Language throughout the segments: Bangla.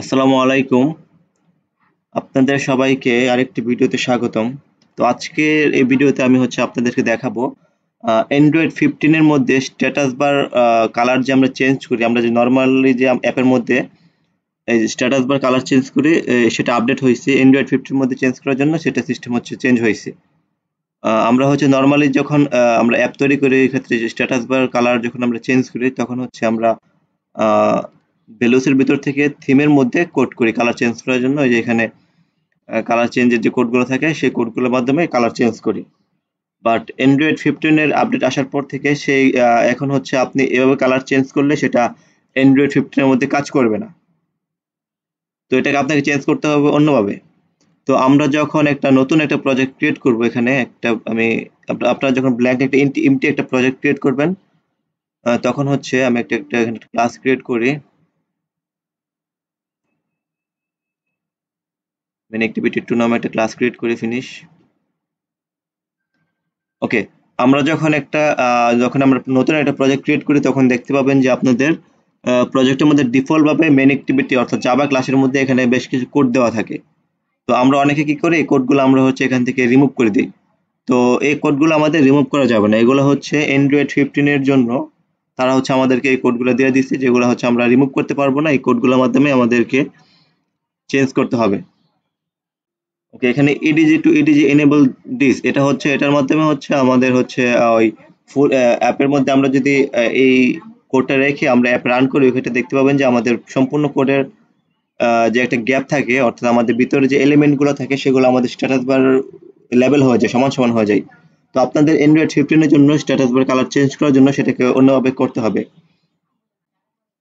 আসসালামু আলাইকুম। আপনাদের সবাইকে আরেকটি ভিডিওতে স্বাগতম। তো আজকের এই ভিডিওতে আমি আপনাদেরকে দেখাবো অ্যান্ড্রয়েড 15 এর মধ্যে স্ট্যাটাস বার কালার যে আমরা চেঞ্জ করি, আমরা যে নরমালি যে অ্যাপের মধ্যে এই স্ট্যাটাস বার কালার চেঞ্জ করি, সেটা আপডেট হয়েছে অ্যান্ড্রয়েড 15 এর মধ্যে চেঞ্জ করার জন্য সেটা সিস্টেম চেঞ্জ হয়েছে। আমরা নরমালি যখন আমরা অ্যাপ তৈরি করি, এই ক্ষেত্রে যে স্ট্যাটাস বার কালার যখন আমরা চেঞ্জ করি তখন আমরা ভেলোসের ভিতর থেকে থিমের মধ্যে কোড করি কালার চেঞ্জ করার জন্য। এই যে এখানে কালার চেঞ্জের যে কোডগুলো থাকে সেই কোডগুলোর মাধ্যমে কালার চেঞ্জ করি। বাট অ্যান্ড্রয়েড 15 এর আপডেট আসার পর থেকে সেই এখন আপনি এভাবে কালার চেঞ্জ করলে সেটা অ্যান্ড্রয়েড 15 এর মধ্যে কাজ করবে না। তো এটাকে আপনাকে চেঞ্জ করতে হবে অন্যভাবে। তো আমরা যখন একটা নতুন একটা প্রজেক্ট ক্রিয়েট করব, এখানে একটা আমি আপনারা যখন ব্ল্যাঙ্ক একটা এমটি একটা প্রজেক্ট ক্রিয়েট করবেন, তখন আমি একটা এখানে ক্লাস ক্রিয়েট করি। মেন অ্যাক্টিভিটি 2 নামে একটা ক্লাস ক্রিয়েট করে ফিনিশ। ওকে, আমরা যখন আমরা নতুন একটা প্রজেক্ট ক্রিয়েট করি তখন দেখতে পাবেন যে আপনাদের প্রজেক্টের মধ্যে ডিফল্ট ভাবে মেন অ্যাক্টিভিটি অর্থাৎ জাভা ক্লাসের মধ্যে এখানে বেশ কিছু কোড দেওয়া থাকে। তো আমরা অনেকে কি করি, এই কোডগুলো আমরা এখান থেকে রিমুভ করে দিই। তো এই কোডগুলো আমাদের রিমুভ করা যাবে না, এগুলো অ্যান্ড্রয়েড 15 এর জন্য তারা আমাদেরকে এই কোডগুলো দিয়ে দিচ্ছে, যেগুলো আমরা রিমুভ করতে পারবো না। এই কোডগুলোর মাধ্যমে আমাদেরকে চেঞ্জ করতে হবে। ওকে, এখানে ইডিজি টু ইডিজি এনেবল দিস, এটার মাধ্যমে আমাদের ওই ফুল অ্যাপের মধ্যে আমরা যদি এই কোডটা রেখে আমরা অ্যাপ রান করি, ওইটা দেখতে পাবেন যে আমাদের সম্পূর্ণ কোডের যে একটা গ্যাপ থাকে, অর্থাৎ আমাদের ভিতরে যে এলিমেন্ট গুলো থাকে সেগুলো আমাদের স্ট্যাটাস বার লেভেল হয়ে যায়, সমান সমান হয়ে যায়। তো আপনাদের অ্যান্ড্রয়েড 15 এর জন্য স্ট্যাটাস বার কালার চেঞ্জ করার জন্য সেটাকে অন্যভাবে করতে হবে।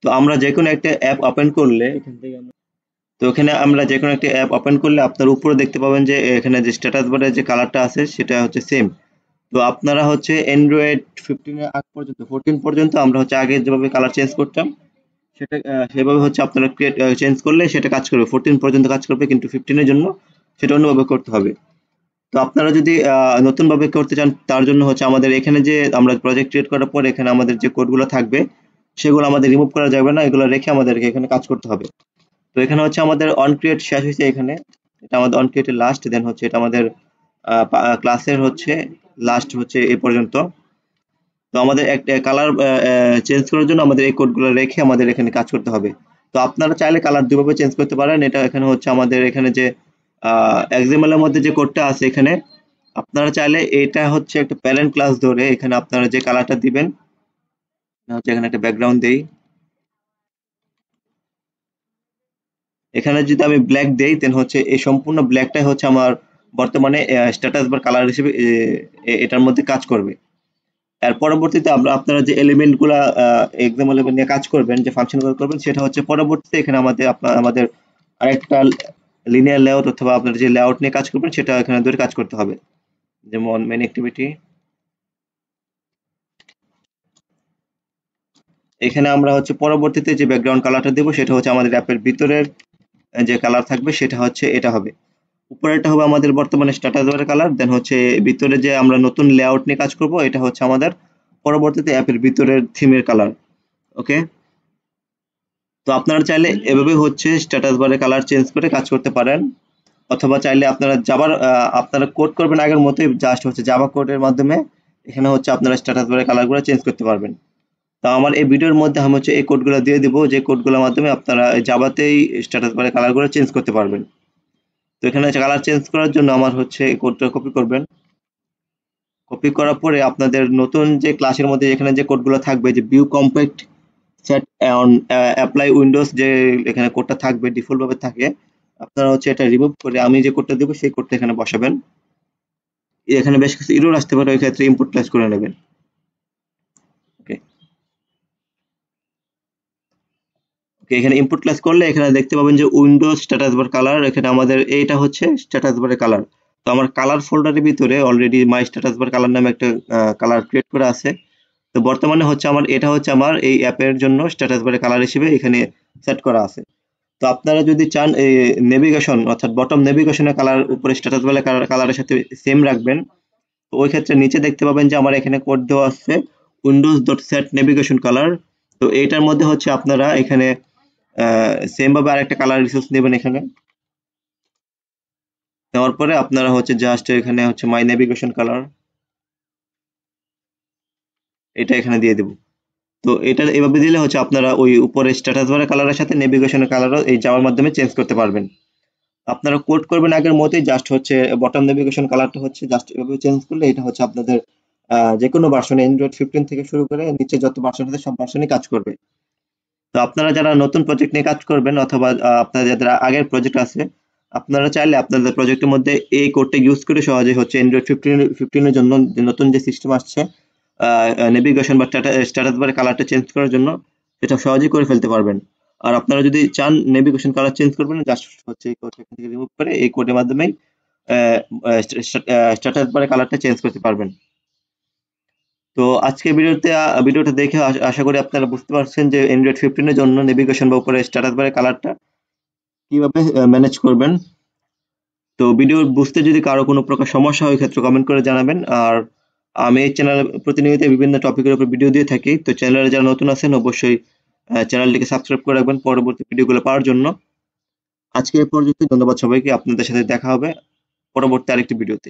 তো আমরা যে কোনো একটা অ্যাপ ওপেন করলে তো এখানে আমরা যে কোনো একটা অ্যাপ ওপেন করলে আপনার উপরে দেখতে পাবেন যে এখানে যে স্ট্যাটাস বারের যে কালারটা আছে সেটা সেম। তো আপনারা অ্যান্ড্রয়েড 15 এর আগ পর্যন্ত 14 পর্যন্ত আমরা আগে যেভাবে কালার চেঞ্জ করতাম সেটা সেভাবে আপনারা চেঞ্জ করলে সেটা কাজ করবে, 14 পর্যন্ত কাজ করবে, কিন্তু 15 এর জন্য সেটা অন্যভাবে করতে হবে। তো আপনারা যদি নতুন ভাবে করতে চান তার জন্য আমাদের এখানে যে আমরা প্রজেক্ট ক্রিয়েট করার পর এখানে আমাদের যে কোডগুলো থাকবে সেগুলো আমাদের রিমুভ করা যাবে না, এগুলো রেখে আমাদেরকে এখানে কাজ করতে হবে। তো এখানে আমাদের অন ক্রিয়েট শেষ হয়েছে, এখানে এটা আমাদের অন ক্রিয়েটের লাস্ট, দেন এটা আমাদের ক্লাসের লাস্ট এই পর্যন্ত। তো আমাদের একটা কালার চেঞ্জ করার জন্য আমাদের এই কোডগুলো রেখে আমাদের এখানে কাজ করতে হবে। তো আপনারা চাইলে কালার দুভাবে চেঞ্জ করতে পারেন। এটা এখানে আমাদের এখানে যে এক্সএমএল এর মধ্যে যে কোডটা আছে এখানে আপনারা চাইলে এটা একটা প্যারেন্ট ক্লাস ধরে এখানে আপনারা যে কালারটা দিবেন, এখানে একটা ব্যাকগ্রাউন্ড দেই, এখানে যদি আমি ব্ল্যাক দেই দেন এই সম্পূর্ণ ব্ল্যাকটাই আমার বর্তমানে স্ট্যাটাস বার কালার হিসেবে এটার মধ্যে কাজ করবে। এর পরবর্তীতে আপনারা যে এলিমেন্ট গুলা এক্সাম্পল নিয়ে কাজ করবেন, যে ফাংশন গুলো করবেন, সেটা পরবর্তীতে এখানে আমাদের আরেকটা লিনিয়ার লেআউট অথবা আপনার যে লেআউট নিয়ে কাজ করবেন সেটা এখানে ধরে কাজ করতে হবে। যেমন মেন অ্যাক্টিভিটি, এখানে আমরা পরবর্তীতে যে ব্যাকগ্রাউন্ড কালারটা দেবো সেটা আমাদের অ্যাপের ভিতরের যে কালার থাকবে সেটা এটা হবে। উপরেরটা হবে আমাদের বর্তমানে স্ট্যাটাস বারের কালার, দেন ভিতরে যে আমরা নতুন লেআউট নিয়ে কাজ করব এটা আমাদের পরবর্তীতে অ্যাপের ভিতরের থিমের কালার। ওকে, তো আপনারা চাইলে এভাবে স্ট্যাটাস বারে কালার চেঞ্জ করে কাজ করতে পারেন, অথবা চাইলে আপনারা আপনারা কোড করবেন আগের মতোই, জাস্ট জাভা কোডের মাধ্যমে এখানে আপনারা স্ট্যাটাস বারে কালারগুলো চেঞ্জ করতে পারবেন। তো আমার এই ভিডিওর মধ্যে আমি এই কোডগুলো দিয়ে দিব, যে কোডগুলোর মাধ্যমে আপনারা জাভাতেই স্ট্যাটাস বারে কালারগুলো চেঞ্জ করতে পারবেন। তো এখানে কালার চেঞ্জ করার জন্য আমার এই কোডটা কপি করবেন। কপি করার পরে আপনাদের নতুন যে ক্লাসের মধ্যে এখানে যে কোডগুলো থাকবে, যে view compact set on apply Windows, যে এখানে কোডটা থাকবে ডিফল্ট ভাবে থাকে, আপনারা এটা রিমুভ করে আমি যে কোডটা দেবো সেই কোডটা এখানে বসাবেন। এখানে বেশ কিছু এরর আসতে পারে, ওই ক্ষেত্রে ইনপুট প্লেস করে নেবেন। ওকে, এখানে ইনপুট ক্লাস করলে এখানে দেখতে পাবেন যে উইন্ডোজ স্ট্যাটাস বার কালার, এখানে আমাদের এইটা স্ট্যাটাস বারের কালার। তো আমার কালার ফোল্ডারের ভিতরে অলরেডি মাই স্ট্যাটাস বার কালার নামে একটা কালার ক্রিয়েট করা আছে। তো বর্তমানে আমার এটা আমার এই অ্যাপের জন্য স্ট্যাটাস বারে কালার হিসেবে এখানে সেট করা আছে। তো আপনারা যদি চান এই নেভিগেশন অর্থাৎ বটম নেভিগেশনের কালার উপরে স্ট্যাটাস বারে কালারের সাথে সেম রাখবেন, তো ওই ক্ষেত্রে নিচে দেখতে পাবেন যে আমার এখানে কোড দেওয়া আছে Windows dot set navigation colour. তো এইটার মধ্যে আপনারা এখানে সেম ভাবে আরেকটা কালার রিসোর্স নেবেন এখানে। নেওয়ার পরে আপনারা হচ্ছে জাস্ট এখানে হচ্ছে মাই নেভিগেশন কালার, এটা এখানে দিয়ে দেব। তো এটা এভাবে দিলে হচ্ছে আপনারা ওই উপরে স্ট্যাটাস বারের কালারের সাথে নেভিগেশনের কালারও এই যাওয়ার মাধ্যমে চেঞ্জ করতে পারবেন। আপনারা কোড করবেন আগের মতোই, জাস্ট হচ্ছে বটম নেভিগেশন কালারটা হচ্ছে জাস্ট এভাবে চেঞ্জ করলে এটা হচ্ছে আপনাদের যে কোনো ভার্সনে অ্যান্ড্রয়েড 15 থেকে শুরু করে নিচে যত ভার্সন আছে সব ভার্সনই কাজ করবে। তো আপনারা যারা নতুন প্রজেক্ট নিয়ে কাজ করবেন অথবা আপনাদের যাদের আগের প্রজেক্ট আছে, আপনারা চাইলে আপনাদের প্রজেক্টের মধ্যে এই কোডটা ইউজ করে সহজে হচ্ছে অ্যান্ড্রয়েড 15 এর জন্য যে নতুন যে সিস্টেম আসছে নেভিগেশন বা স্ট্যাটাস বারে কালারটা চেঞ্জ করার জন্য, সেটা সহজেই করে ফেলতে পারবেন। আর আপনারা যদি চান নেভিগেশন কালার চেঞ্জ করবেন, জাস্ট হচ্ছে এই কোডটা এখান থেকে রিমুভ করে এই কোডের মাধ্যমেই স্ট্যাটাস বারে কালারটা চেঞ্জ করতে পারবেন। তো আজকে ভিডিওটা দেখে আশা করি আপনারা বুঝতে পারছেন যে অ্যান্ড্রয়েড 15 এর জন্য নেভিগেশন বা উপরে স্ট্যাটাস বারে কালারটা কিভাবে ম্যানেজ করবেন। তো ভিডিও বুঝতে যদি কারো কোনো প্রকার সমস্যা হয় ক্ষেত্রে কমেন্ট করে জানাবেন। আর আমি এই চ্যানেলে প্রতিনিয়ত বিভিন্ন টপিকের উপর ভিডিও দিয়ে থাকি। তো চ্যানেলে যারা নতুন আছেন অবশ্যই চ্যানেলটিকে সাবস্ক্রাইব করে রাখবেন পরবর্তী ভিডিওগুলো পাওয়ার জন্য। আজকে এ পর্যন্ত, ধন্যবাদ সবাইকে। আপনাদের সাথে দেখা হবে পরবর্তী আরেকটি ভিডিওতে।